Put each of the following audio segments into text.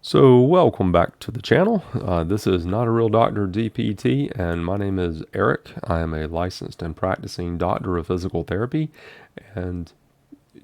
So welcome back to the channel. This is Not a Real Doctor DPT, and my name is Eric. I am a licensed and practicing doctor of physical therapy, and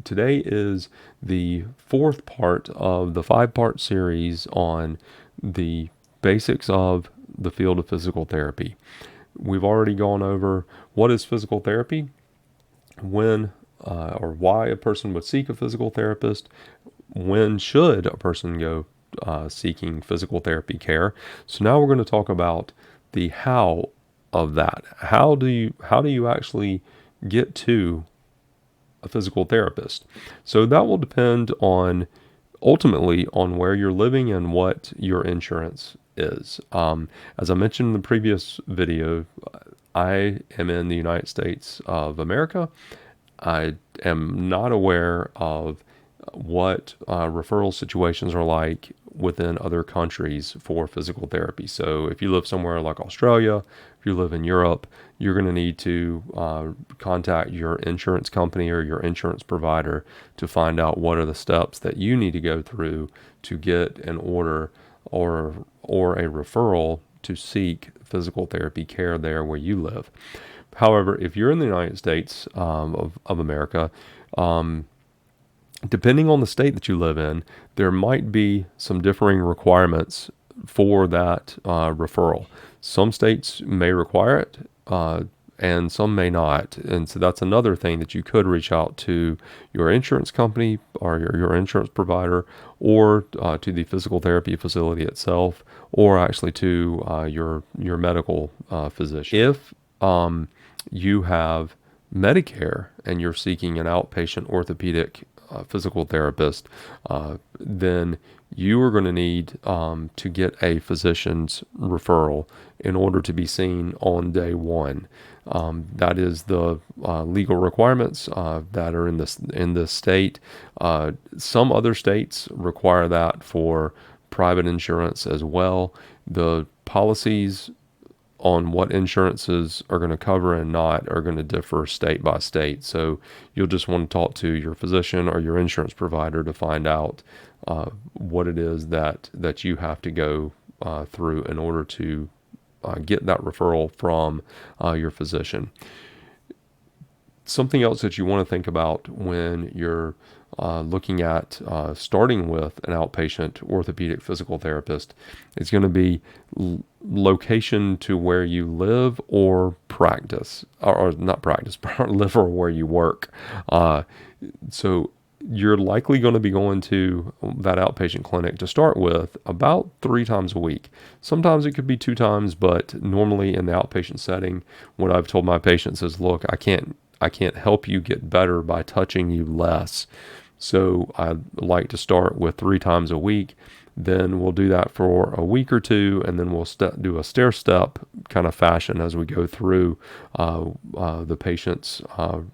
today is the fourth part of the five-part series on the basics of the field of physical therapy. We've already gone over what is physical therapy, when or why a person would seek a physical therapist, when should a person go seeking physical therapy care. So now we're going to talk about the how of that. How do you actually get to a physical therapist? So that will depend on ultimately on where you're living and what your insurance is. As I mentioned in the previous video, I am in the United States of America. I am not aware of what referral situations are like within other countries for physical therapy. So if you live somewhere like Australia, if you live in Europe, you're going to need to contact your insurance company or your insurance provider to find out what are the steps that you need to go through to get an order or a referral to seek physical therapy care there where you live. However, if you're in the United States of America, depending on the state that you live in, there might be some differing requirements for that referral. Some states may require it, and some may not. And so that's another thing that you could reach out to your insurance company or your insurance provider, or to the physical therapy facility itself, or actually to your medical physician. If you have Medicare and you're seeking an outpatient orthopedic physical therapist, then you are going to need to get a physician's referral in order to be seen on day one. That is the legal requirements that are in this state. Some other states require that for private insurance as well. The policies on what insurances are going to cover and not are going to differ state by state. So you'll just want to talk to your physician or your insurance provider to find out what it is that you have to go through in order to get that referral from your physician. Something else that you want to think about when you're looking at starting with an outpatient orthopedic physical therapist is going to be location to where you live or practice, or not practice, but live or where you work. So you're likely going to be going to that outpatient clinic to start with about 3 times a week. Sometimes it could be 2 times, but normally in the outpatient setting, what I've told my patients is, look, I can't help you get better by touching you less. So I like to start with 3 times a week. Then we'll do that for a week or two, and then we'll do a stair step kind of fashion as we go through the patient's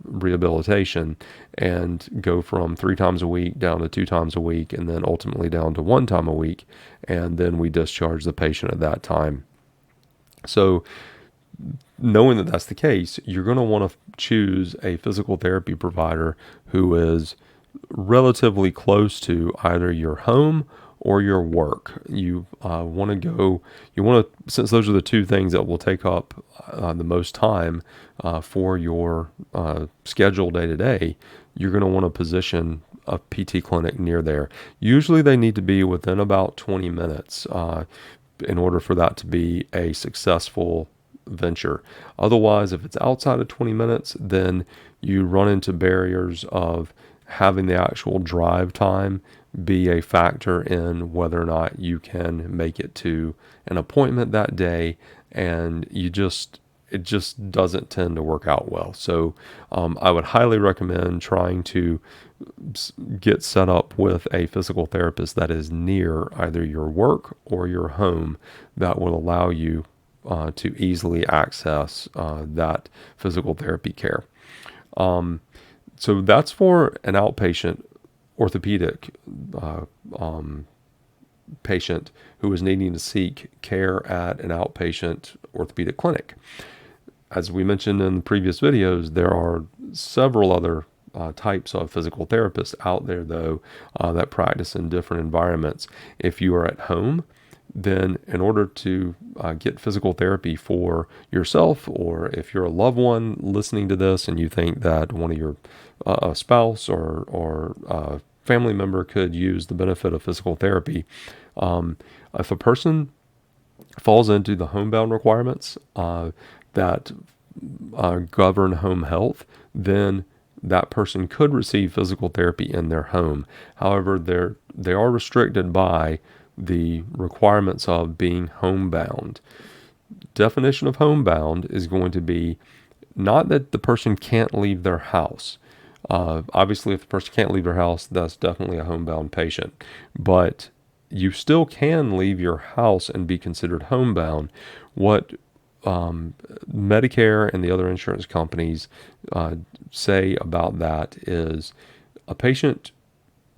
rehabilitation, and go from 3 times a week down to 2 times a week, and then ultimately down to 1 time a week. And then we discharge the patient at that time. So knowing that that's the case, you're going to want to choose a physical therapy provider who is relatively close to either your home or your work. You want to since those are the 2 things that will take up the most time for your schedule day to day, you're going to want to position a PT clinic near there. Usually they need to be within about 20 minutes in order for that to be a successful venture. Otherwise, if it's outside of 20 minutes, then you run into barriers of having the actual drive time be a factor in whether or not you can make it to an appointment that day, and it just doesn't tend to work out well. So I would highly recommend trying to get set up with a physical therapist that is near either your work or your home, that will allow you to easily access that physical therapy care. So that's for an outpatient orthopedic patient who is needing to seek care at an outpatient orthopedic clinic. As we mentioned in the previous videos, there are several other types of physical therapists out there, though, that practice in different environments. If you are at home, then in order to get physical therapy for yourself, or if you're a loved one listening to this and you think that one of your a spouse or family member could use the benefit of physical therapy, if a person falls into the homebound requirements that govern home health, then that person could receive physical therapy in their home. However, they are restricted by the requirements of being homebound. Definition of homebound is going to be not that the person can't leave their house. Obviously, if the person can't leave their house, that's definitely a homebound patient. But you still can leave your house and be considered homebound. What Medicare and the other insurance companies say about that is a patient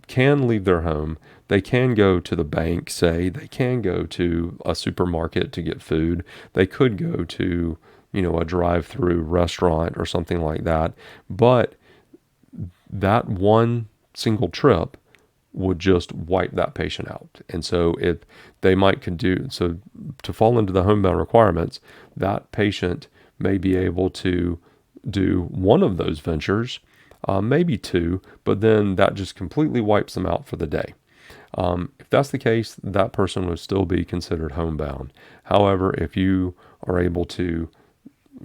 can leave their home. They can go to the bank, say. They can go to a supermarket to get food. They could go to, a drive-through restaurant or something like that. But that one single trip would just wipe that patient out. And so if they to fall into the homebound requirements, that patient may be able to do one of those ventures, maybe two, but then that just completely wipes them out for the day. If that's the case, that person would still be considered homebound. However, if you're able to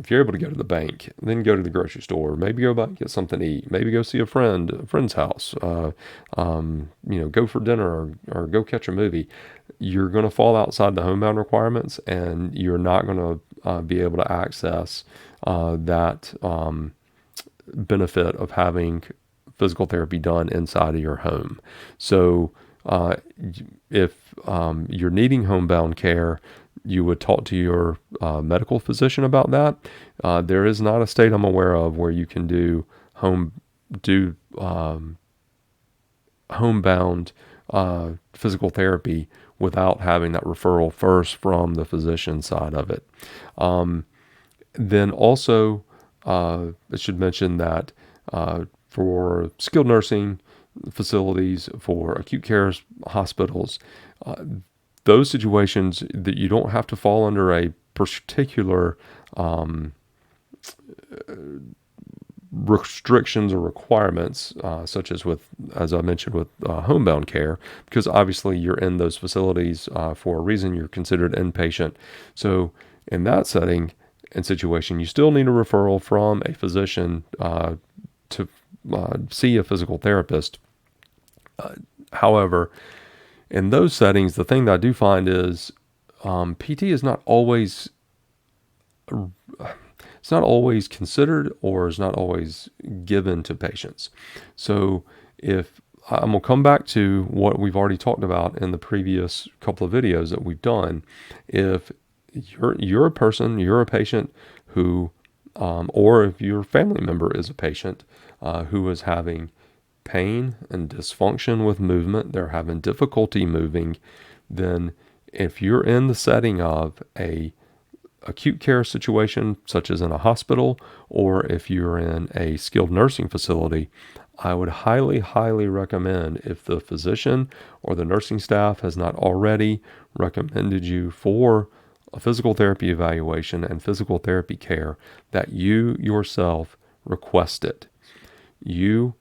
go to the bank, then go to the grocery store, maybe go back and get something to eat, maybe go see a friend's house, go for dinner or go catch a movie, you're going to fall outside the homebound requirements, and you're not going to be able to access that benefit of having physical therapy done inside of your home. So if you're needing homebound care, you would talk to your medical physician about that. There is not a state I'm aware of where you can do homebound physical therapy without having that referral first from the physician side of it. Then also, I should mention that for skilled nursing facilities, for acute care hospitals, those situations that you don't have to fall under a particular restrictions or requirements, such as I mentioned, with homebound care, because obviously you're in those facilities for a reason. You're considered inpatient. So in that setting and situation, you still need a referral from a physician to see a physical therapist. However, in those settings, the thing that I do find is PT is not always considered, or is not always given to patients. So if I'm going to come back to what we've already talked about in the previous couple of videos that we've done. If you're a person, you're a patient who, or if your family member is a patient who is having pain and dysfunction with movement, they're having difficulty moving, then if you're in the setting of a acute care situation, such as in a hospital, or if you're in a skilled nursing facility, I would highly, highly recommend, if the physician or the nursing staff has not already recommended you for a physical therapy evaluation and physical therapy care, that you yourself request it. You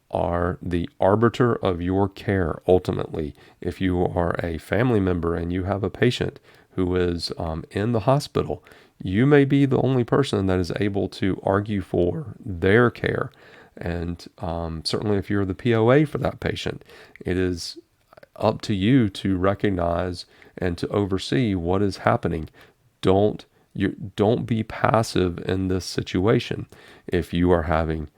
are the arbiter of your care ultimately. If you are a family member and you have a patient who is in the hospital, you may be the only person that is able to argue for their care. And certainly if you're the POA for that patient, it is up to you to recognize and to oversee what is happening. Don't be passive in this situation. If you are having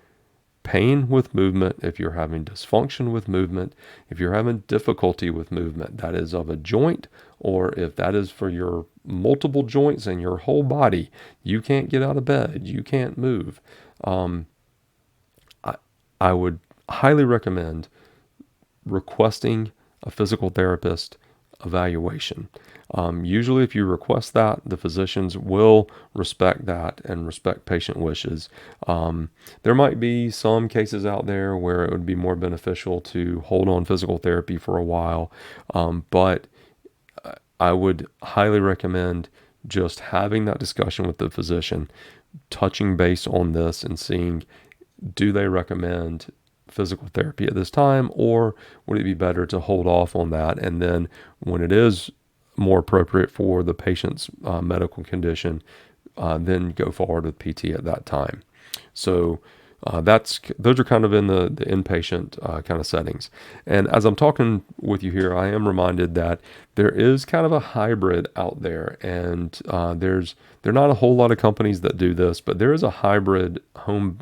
pain with movement, if you're having dysfunction with movement, if you're having difficulty with movement, that is of a joint, or if that is for your multiple joints and your whole body, you can't get out of bed, you can't move, I would highly recommend requesting a physical therapist evaluation. Usually, if you request that, the physicians will respect that and respect patient wishes. There might be some cases out there where it would be more beneficial to hold on physical therapy for a while, but I would highly recommend just having that discussion with the physician, touching base on this and seeing, do they recommend physical therapy at this time, or would it be better to hold off on that? And then when it is more appropriate for the patient's medical condition, then go forward with PT at that time. So those are kind of in the inpatient kind of settings. And as I'm talking with you here, I am reminded that there is kind of a hybrid out there, and there are not a whole lot of companies that do this, but there is a hybrid home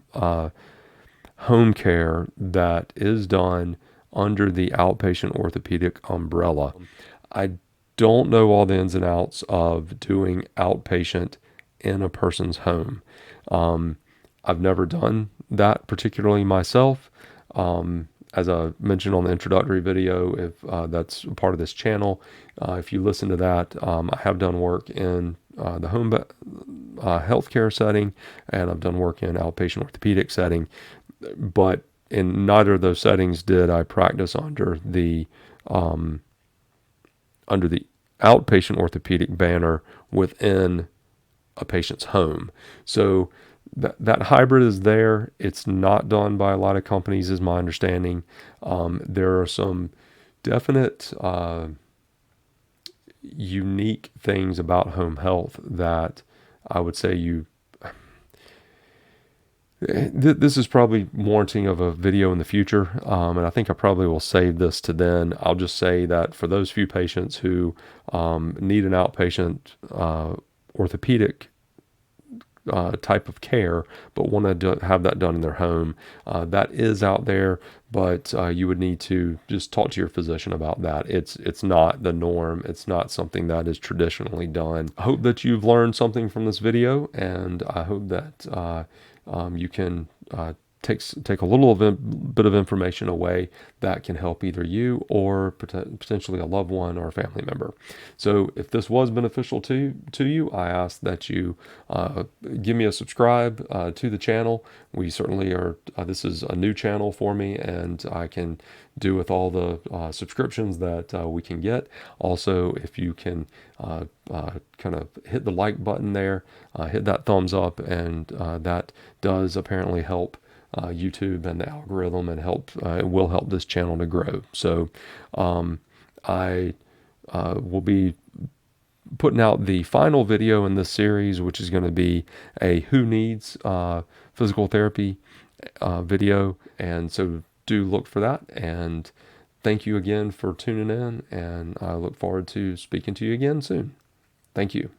care that is done under the outpatient orthopedic umbrella. I don't know all the ins and outs of doing outpatient in a person's home. I've never done that particularly myself. As I mentioned on the introductory video, if that's part of this channel, if you listen to that, I have done work in the home healthcare setting, and I've done work in outpatient orthopedic setting. But in neither of those settings did I practice under the outpatient orthopedic banner within a patient's home. So that hybrid is there. It's not done by a lot of companies, is my understanding. There are some definite unique things about home health that I would say this is probably warranting of a video in the future, and I think I probably will save this to then. I'll just say that for those few patients who need an outpatient orthopedic type of care, but want to have that done in their home, that is out there, but you would need to just talk to your physician about that. It's not the norm. It's not something that is traditionally done. I hope that you've learned something from this video, and I hope that you can take a little bit of information away that can help either you or potentially a loved one or a family member. So if this was beneficial to you, I ask that you give me a subscribe to the channel. We certainly are, this is a new channel for me, and I can do with all the subscriptions that we can get. Also, if you can kind of hit the like button there, hit that thumbs up, and that does apparently help YouTube and the algorithm, and it will help this channel to grow. So I will be putting out the final video in this series, which is going to be a who needs physical therapy video, and so do look for that. And thank you again for tuning in, and I look forward to speaking to you again soon. Thank you.